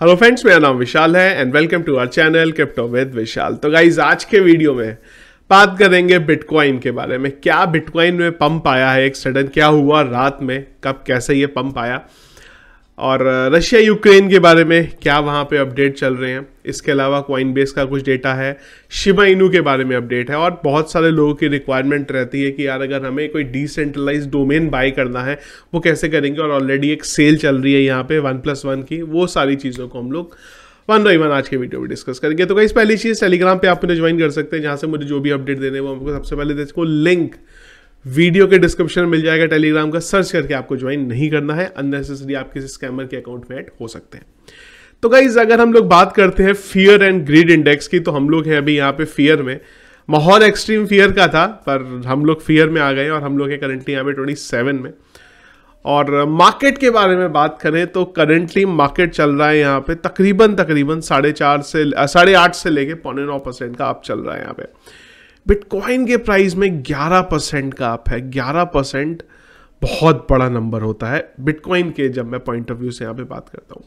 Hello friends, मेरा नाम विशाल है and welcome to our channel crypto with Vishal. तो गाइज, आज के वीडियो में बात करेंगे बिटकॉइन के बारे में। क्या बिटकॉइन में पंप आया है एक सडन, क्या हुआ रात में, कब कैसे ये पंप आया, और रशिया यूक्रेन के बारे में क्या वहाँ पे अपडेट चल रहे हैं। इसके अलावा कॉइनबेस का कुछ डेटा है, शिबा इनू के बारे में अपडेट है, और बहुत सारे लोगों की रिक्वायरमेंट रहती है कि यार अगर हमें कोई डिसेंट्रलाइज्ड डोमेन बाय करना है वो कैसे करेंगे, और ऑलरेडी एक सेल चल रही है यहाँ पे 1+1 की। वो सारी चीज़ों को हम लोग वन बाई वन आज के वीडियो में डिस्कस करेंगे। तो गाइस, पहली चीज़, टेलीग्राम पे आप मुझे ज्वाइन कर सकते हैं, जहाँ से मुझे जो भी अपडेट देने वो हमको सबसे पहले देखो लिंक वीडियो के डिस्क्रिप्शन में मिल जाएगा। टेलीग्राम का सर्च करके आपको ज्वाइन नहीं करना है, अननेसेसरी आप किसी स्कैमर के अकाउंट में ऐड हो सकते हैं। तो गाइज, अगर हम लोग बात करते हैं फियर एंड ग्रीड इंडेक्स की, तो हम लोग हैं अभी यहाँ पे फियर में। माहौल एक्सट्रीम फियर का था, पर हम लोग फियर में आ गए और हम लोग हैं करंटली यहाँ पे 27 में। और मार्केट के बारे में बात करें तो करंटली मार्केट चल रहा है यहाँ पे तकरीबन 8.5 से लेके 9.5% का अप चल रहा है यहाँ पे। बिटकॉइन के प्राइस में 11% का अप है। 11% बहुत बड़ा नंबर होता है बिटकॉइन के, जब मैं पॉइंट ऑफ व्यू से यहाँ पे बात करता हूँ।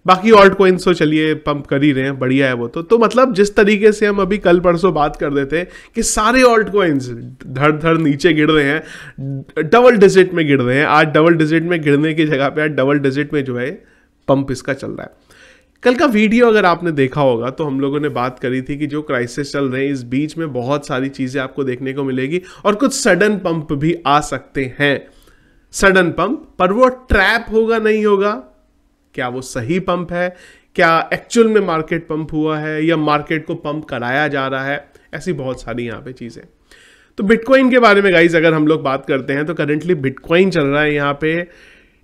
बाकी ऑल्ट कॉइन्स तो चलिए पंप कर ही रहे हैं, बढ़िया है वो तो मतलब जिस तरीके से हम अभी कल परसों बात कर रहे थे कि सारे ऑल्ट कॉइन्स धड़ नीचे गिर रहे हैं, डबल डिजिट में गिर रहे हैं। आज डबल डिजिट में गिरने की जगह पे आज डबल डिजिट में जो है पंप इसका चल रहा है। कल का वीडियो अगर आपने देखा होगा तो हम लोगों ने बात करी थी कि जो क्राइसिस चल रहे हैं इस बीच में बहुत सारी चीज़ें आपको देखने को मिलेगी और कुछ सडन पंप भी आ सकते हैं। सडन पंप, पर वो ट्रैप होगा नहीं होगा, क्या वो सही पंप है, क्या एक्चुअल में मार्केट पंप हुआ है या मार्केट को पंप कराया जा रहा है, ऐसी बहुत सारी यहाँ पे चीज़ें। तो बिटकॉइन के बारे में गाइज अगर हम लोग बात करते हैं तो करेंटली बिटकॉइन चल रहा है यहाँ पे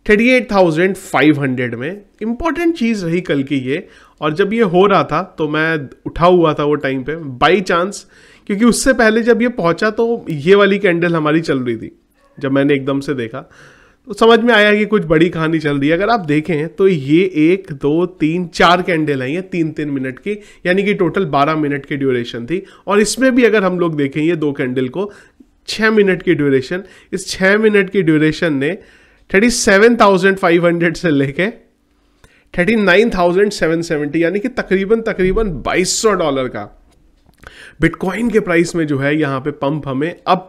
38,500 में। इंपॉर्टेंट चीज़ रही कल की ये, और जब ये हो रहा था तो मैं उठा हुआ था वो टाइम पे बाई चांस, क्योंकि उससे पहले जब ये पहुंचा तो ये वाली कैंडल हमारी चल रही थी। जब मैंने एकदम से देखा तो समझ में आया कि कुछ बड़ी कहानी चल रही है। अगर आप देखें तो ये 1 2 3 4 कैंडल आई हैं 3-3 मिनट की, यानी कि टोटल 12 मिनट की ड्यूरेशन थी। और इसमें भी अगर हम लोग देखें ये 2 कैंडल को 6 मिनट की ड्यूरेशन, इस 6 मिनट की ड्यूरेशन ने 37,500 से लेके 39,770 यानी कि तकरीबन $2,200 का बिटकॉइन के प्राइस में जो है यहाँ पे पंप हमें अप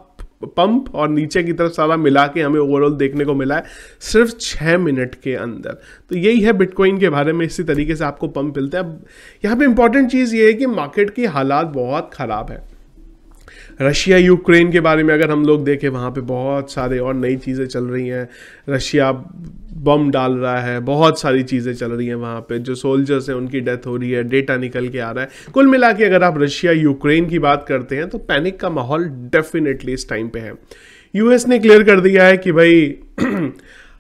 पंप और नीचे की तरफ सारा मिला के हमें ओवरऑल देखने को मिला है सिर्फ 6 मिनट के अंदर। तो यही है बिटकॉइन के बारे में, इसी तरीके से आपको पंप मिलता है। अब यहाँ पे इंपॉर्टेंट चीज़ ये है कि मार्केट की हालात बहुत ख़राब है। रशिया यूक्रेन के बारे में अगर हम लोग देखें, वहाँ पे बहुत सारे और नई चीज़ें चल रही हैं। रशिया बम डाल रहा है, बहुत सारी चीज़ें चल रही हैं वहाँ पे। जो सोल्जर्स हैं उनकी डेथ हो रही है, डेटा निकल के आ रहा है। कुल मिला के अगर आप रशिया यूक्रेन की बात करते हैं तो पैनिक का माहौल डेफिनेटली इस टाइम पे है। यूएस ने क्लियर कर दिया है कि भाई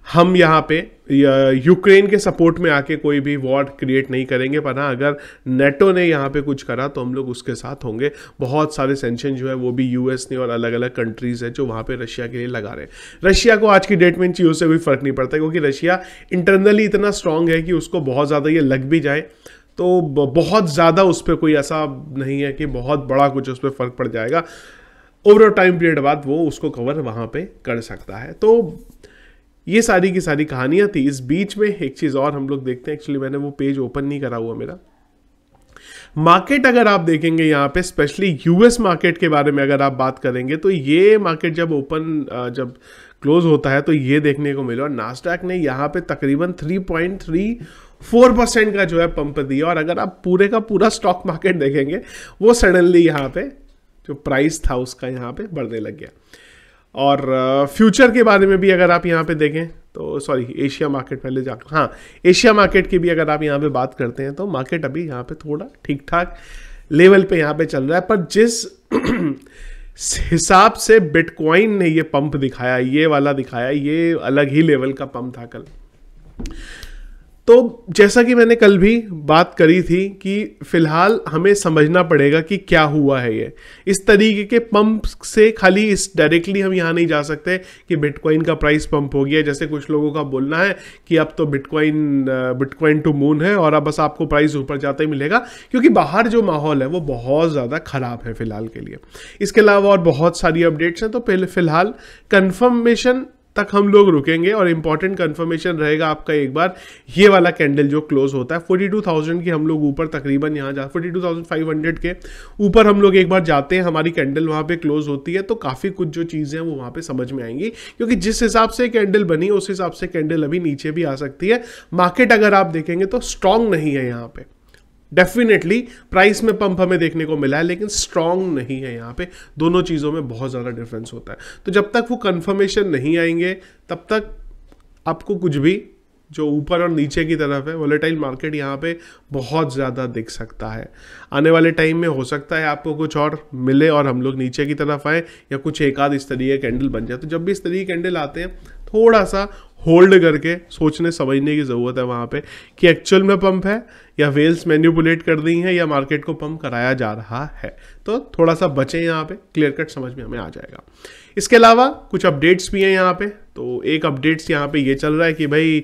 हम यहाँ पे यूक्रेन के सपोर्ट में आके कोई भी वॉर क्रिएट नहीं करेंगे, पर हाँ अगर नेटो ने यहाँ पे कुछ करा तो हम लोग उसके साथ होंगे। बहुत सारे सेंक्शन जो है वो भी यूएस ने और अलग अलग कंट्रीज है जो वहाँ पे रशिया के लिए लगा रहे हैं। रशिया को आज की डेट में इन चीज़ों से कोई फर्क नहीं पड़ता, क्योंकि रशिया इंटरनली इतना स्ट्रांग है कि उसको बहुत ज़्यादा ये लग भी जाए तो बहुत ज़्यादा उस पर कोई ऐसा नहीं है कि बहुत बड़ा कुछ उस पर फर्क पड़ जाएगा। ओवर टाइम पीरियड बाद वो उसको कवर वहाँ पे कर सकता है। तो ये सारी की सारी कहानियां थी। इस बीच में एक चीज़ और हम लोग देखते हैं, एक्चुअली मैंने वो पेज ओपन नहीं करा हुआ मेरा। मार्केट अगर आप देखेंगे यहाँ पे, स्पेशली यूएस मार्केट के बारे में अगर आप बात करेंगे, तो ये मार्केट जब क्लोज होता है तो ये देखने को मिला, और नास्डैक ने यहाँ पे तकरीबन 3.34% का जो है पंप दिया। और अगर आप पूरे का पूरा स्टॉक मार्केट देखेंगे वो सडनली यहाँ पे जो प्राइस था उसका यहाँ पे बढ़ने लग गया। और फ्यूचर के बारे में भी अगर आप यहाँ पे देखें तो एशिया मार्केट पहले जाकर, हाँ एशिया मार्केट की भी अगर आप यहाँ पे बात करते हैं तो मार्केट अभी यहाँ पे थोड़ा ठीक ठाक लेवल पे यहाँ पे चल रहा है। पर जिस हिसाब से बिटकॉइन ने ये पंप दिखाया, ये वाला दिखाया, ये अलग ही लेवल का पंप था कल। तो जैसा कि मैंने कल भी बात करी थी कि फिलहाल हमें समझना पड़ेगा कि क्या हुआ है ये। इस तरीके के पंप से खाली इस डायरेक्टली हम यहाँ नहीं जा सकते कि बिटकॉइन का प्राइस पंप हो गया। जैसे कुछ लोगों का बोलना है कि अब तो बिटकॉइन टू मून है और अब बस आपको प्राइस ऊपर जाता ही मिलेगा, क्योंकि बाहर जो माहौल है वो बहुत ज़्यादा ख़राब है फिलहाल के लिए। इसके अलावा और बहुत सारी अपडेट्स हैं। तो फिलहाल कन्फर्मेशन तक हम लोग रुकेंगे और इंपॉर्टेंट कंफर्मेशन रहेगा आपका एक बार ये वाला कैंडल जो क्लोज होता है 42,000 के हम लोग ऊपर तकरीबन यहाँ जा 42,500 के ऊपर हम लोग एक बार जाते हैं, हमारी कैंडल वहाँ पे क्लोज होती है तो काफ़ी कुछ जो चीज़ें हैं वो वहाँ पे समझ में आएंगी, क्योंकि जिस हिसाब से कैंडल बनी उस हिसाब से कैंडल अभी नीचे भी आ सकती है। मार्केट अगर आप देखेंगे तो स्ट्रांग नहीं है यहाँ पे, डेफिनेटली प्राइस में पंप हमें देखने को मिला है लेकिन स्ट्रांग नहीं है यहाँ पे। दोनों चीज़ों में बहुत ज़्यादा डिफरेंस होता है। तो जब तक वो कंफर्मेशन नहीं आएंगे तब तक आपको कुछ भी जो ऊपर और नीचे की तरफ है वोलेटाइल मार्केट यहाँ पे बहुत ज़्यादा दिख सकता है। आने वाले टाइम में हो सकता है आपको कुछ और मिले और हम लोग नीचे की तरफ आए या कुछ एक आध इस तरीके कैंडल बन जाए। तो जब भी इस तरीके कैंडल आते हैं थोड़ा सा होल्ड करके सोचने समझने की ज़रूरत है वहाँ पे कि एक्चुअल में पंप है या वेल्स मैन्युपुलेट कर दी हैं या मार्केट को पंप कराया जा रहा है। तो थोड़ा सा बचें यहाँ पे, क्लियर कट समझ में हमें आ जाएगा। इसके अलावा कुछ अपडेट्स भी हैं यहाँ पे। तो एक अपडेट्स यहाँ पे ये चल रहा है कि भाई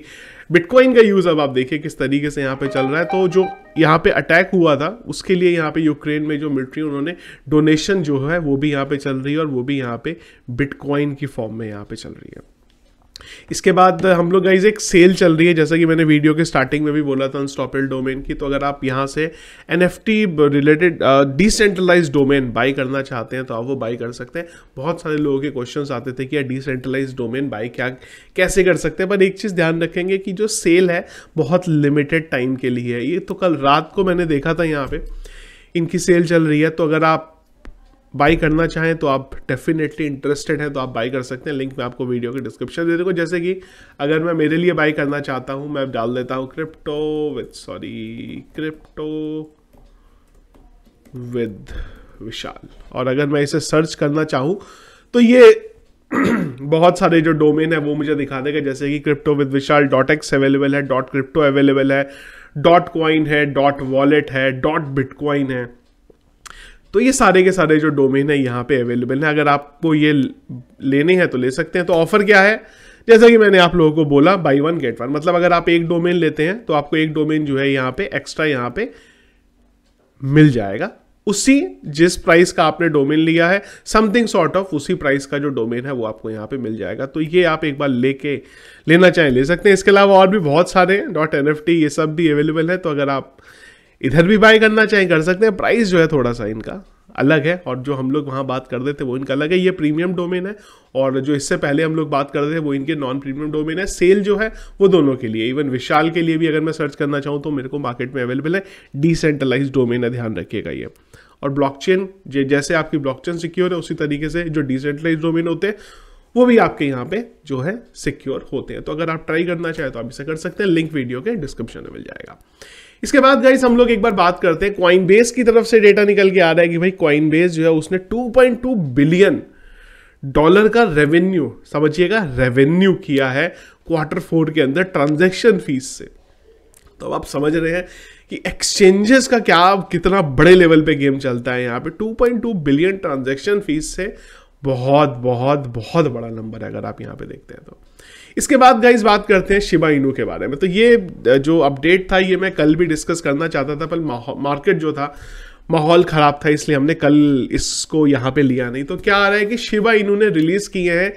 बिटकॉइन का यूज़ अब आप देखिए किस तरीके से यहाँ पे चल रहा है। तो जो यहाँ पे अटैक हुआ था उसके लिए यहाँ पे यूक्रेन में जो मिलिट्री उन्होंने डोनेशन जो है वो भी यहाँ पे चल रही है और वो भी यहाँ पे बिटकॉइन की फॉर्म में यहाँ पे चल रही है। इसके बाद हम लोग गाइज एक सेल चल रही है, जैसा कि मैंने वीडियो के स्टार्टिंग में भी बोला था अनस्टॉपेबल डोमेन की। तो अगर आप यहाँ से NFT related decentralised domain buy करना चाहते हैं तो आप वो बाई कर सकते हैं। बहुत सारे लोगों के क्वेश्चंस आते थे कि यार डिसेंट्रलाइज्ड डोमेन बाई कैसे कर सकते हैं, पर एक चीज़ ध्यान रखेंगे कि जो सेल है बहुत लिमिटेड टाइम के लिए है। ये तो कल रात को मैंने देखा था यहाँ पे इनकी सेल चल रही है। तो अगर आप बाई करना चाहें तो आप डेफिनेटली इंटरेस्टेड हैं तो आप बाई कर सकते हैं। लिंक मैं आपको वीडियो के डिस्क्रिप्शन दे दूँगा। जैसे कि अगर मैं मेरे लिए बाई करना चाहता हूं, मैं डाल देता हूं क्रिप्टो विद विशाल, और अगर मैं इसे सर्च करना चाहूं तो ये बहुत सारे जो डोमेन है वो मुझे दिखा देगा, जैसे कि crypto with Vishal .x available है, .crypto अवेलेबल है, .coin है, .wallet है, .bitcoin है। तो ये सारे के सारे जो डोमेन है यहाँ पे अवेलेबल है। अगर आपको ये लेने हैं तो ले सकते हैं। तो ऑफर क्या है, जैसा कि मैंने आप लोगों को बोला बाई वन गेट वन, मतलब अगर आप एक डोमेन लेते हैं तो आपको एक डोमेन जो है यहाँ पे एक्स्ट्रा यहाँ पे मिल जाएगा। उसी जिस प्राइस का आपने डोमेन लिया है समथिंग सॉर्ट ऑफ उसी प्राइस का जो डोमेन है वो आपको यहाँ पे मिल जाएगा। तो ये आप एक बार लेना चाहें ले सकते हैं। इसके अलावा और भी बहुत सारे .NFT ये सब भी अवेलेबल है। तो अगर आप इधर भी बाय करना चाहें कर सकते हैं। प्राइस जो है थोड़ा सा इनका अलग है और जो हम लोग वहाँ बात कर रहे थे वो इनका अलग है। ये प्रीमियम डोमेन है और जो इससे पहले हम लोग बात कर रहे थे वो इनके नॉन प्रीमियम डोमेन है। सेल जो है वो दोनों के लिए, इवन विशाल के लिए भी अगर मैं सर्च करना चाहूँ तो मेरे को मार्केट में अवेलेबल है। डिसेंट्रलाइज्ड डोमेन है, ध्यान रखिएगा ये। और ब्लॉकचेन जैसे आपकी ब्लॉकचेन सिक्योर है उसी तरीके से जो डिसेंट्रलाइज्ड डोमेन होते हैं वो भी आपके यहाँ पे जो है सिक्योर होते हैं। तो अगर आप ट्राई करना चाहें तो आप इसे कर सकते हैं। लिंक वीडियो के डिस्क्रिप्शन में मिल जाएगा। इसके बाद गाइस हम लोग एक बार बात करते हैं कॉइनबेस की तरफ से डेटा निकल के आ रहा है कि भाई कॉइनबेस जो है उसने $2.2 बिलियन का रेवेन्यू, समझिएगा रेवेन्यू किया है Q4 के अंदर ट्रांजैक्शन फीस से। तो अब आप समझ रहे हैं कि एक्सचेंजेस का कितना बड़े लेवल पे गेम चलता है यहाँ पे। 2.2 बिलियन ट्रांजैक्शन फीस से बहुत बहुत बहुत बड़ा नंबर है अगर आप यहाँ पे देखते हैं तो। इसके बाद गाइस बात करते हैं शिबा इनू के बारे में। तो ये जो अपडेट था ये मैं कल भी डिस्कस करना चाहता था, पर मार्केट जो था माहौल ख़राब था इसलिए हमने कल इसको यहाँ पे लिया नहीं। तो क्या आ रहा है कि शिबा इनू ने रिलीज़ किए हैं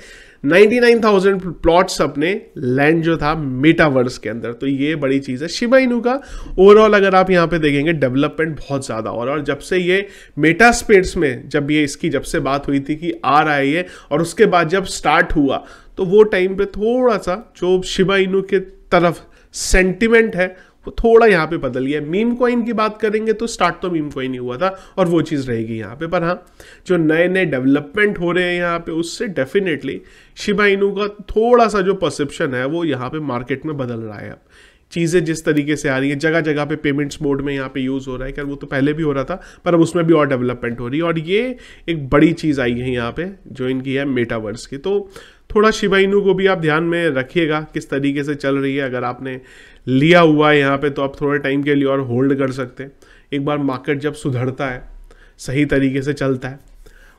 99,000 प्लॉट्स अपने लैंड जो था मेटावर्स के अंदर। तो ये बड़ी चीज़ है। शिबा इनू का ओवरऑल अगर आप यहाँ पे देखेंगे डेवलपमेंट बहुत ज़्यादा हो रहा है। और जब से ये मेटा स्पेस में जब से बात हुई थी कि आ रहा है ये, और उसके बाद जब स्टार्ट हुआ तो वो टाइम पे थोड़ा सा जो शिबा इनू के तरफ सेंटिमेंट है वो थोड़ा यहाँ पे बदल गया। मीम कॉइन की बात करेंगे तो स्टार्ट तो मीम कॉइन ही हुआ था और वो चीज़ रहेगी यहाँ पे। पर हाँ, जो नए नए डेवलपमेंट हो रहे हैं यहाँ पे उससे डेफिनेटली शिबा इनू का थोड़ा सा जो परसेप्शन है वो यहाँ पे मार्केट में बदल रहा है। अब चीज़ें जिस तरीके से आ रही हैं, जगह जगह पे पेमेंट्स मोड में यहाँ पे यूज़ हो रहा है। क्या वो तो पहले भी हो रहा था पर अब उसमें भी और डेवलपमेंट हो रही है। और ये एक बड़ी चीज़ आई है यहाँ पे जो इनकी है मेटावर्स की। तो थोड़ा शिबा इनू को भी आप ध्यान में रखिएगा किस तरीके से चल रही है। अगर आपने लिया हुआ है यहाँ पे तो आप थोड़े टाइम के लिए और होल्ड कर सकते हैं। एक बार मार्केट जब सुधरता है, सही तरीके से चलता है,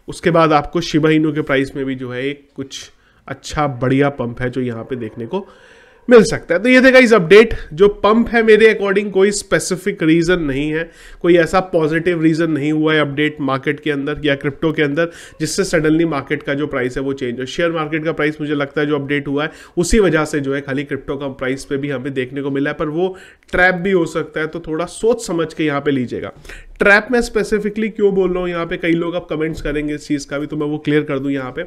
उसके बाद आपको शिबा इनू के प्राइस में भी जो है एक कुछ अच्छा बढ़िया पंप है जो यहाँ पे देखने को मिल सकता है। तो ये थे गाइस अपडेट। जो पंप है मेरे अकॉर्डिंग कोई स्पेसिफिक रीजन नहीं है, कोई ऐसा पॉजिटिव रीजन नहीं हुआ है अपडेट मार्केट के अंदर या क्रिप्टो के अंदर जिससे सडनली मार्केट का जो प्राइस है वो चेंज हो। शेयर मार्केट का प्राइस मुझे लगता है जो अपडेट हुआ है उसी वजह से जो है खाली क्रिप्टो का प्राइस पे भी हमें देखने को मिला है, पर वो ट्रैप भी हो सकता है, तो थोड़ा सोच समझ के यहाँ पे लीजिएगा। ट्रैप में स्पेसिफिकली क्यों बोल रहा हूँ यहाँ पे, कई लोग अब कमेंट्स करेंगे इस चीज़ का भी, तो मैं वो क्लियर कर दूँ। यहाँ पे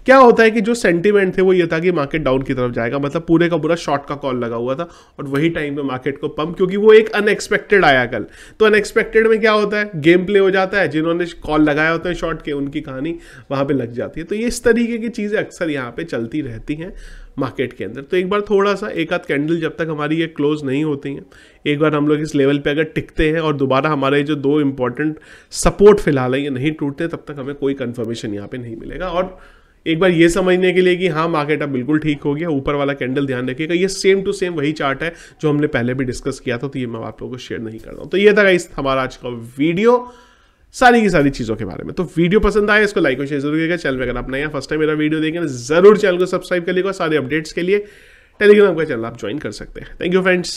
क्या होता है कि जो सेंटीमेंट थे वो ये था कि मार्केट डाउन की तरफ जाएगा, मतलब पूरे का पूरा शॉर्ट का कॉल लगा हुआ था और वही टाइम पे मार्केट को पंप, क्योंकि वो एक अनएक्सपेक्टेड आया कल। तो अनएक्सपेक्टेड में क्या होता है, गेम प्ले हो जाता है, जिन्होंने कॉल लगाया होता है शॉर्ट के उनकी कहानी वहां पे लग जाती है। तो ये इस तरीके की चीजें अक्सर यहाँ पे चलती रहती हैं मार्केट के अंदर। तो एक बार थोड़ा सा एक आध कैंडल जब तक हमारी ये क्लोज नहीं होती हैं, एक बार हम लोग इस लेवल पे अगर टिकते हैं और दोबारा हमारे जो दो इंपॉर्टेंट सपोर्ट फिलहाल है ये नहीं टूटते, तब तक हमें कोई कंफर्मेशन यहाँ पे नहीं मिलेगा। और एक बार ये समझने के लिए कि हाँ मार्केट अब बिल्कुल ठीक हो गया, ऊपर वाला कैंडल ध्यान रखिएगा, ये सेम टू सेम वही चार्ट है जो हमने पहले भी डिस्कस किया था, तो ये मैं आप लोगों को शेयर नहीं कर रहा हूँ। तो ये था गाइस हमारा आज का वीडियो सारी की सारी चीज़ों के बारे में। तो वीडियो पसंद आए इसको लाइक और शेयर जरूर करिएगा। चैनल में अगर आप नए हैं, फर्स्ट टाइम मेरा वीडियो देखें जरूर चैनल को सब्सक्राइब कर लीजिएगा। सारे अपडेट्स के लिए टेलीग्राम का चैनल आप ज्वाइन कर सकते हैं। Thank you friends.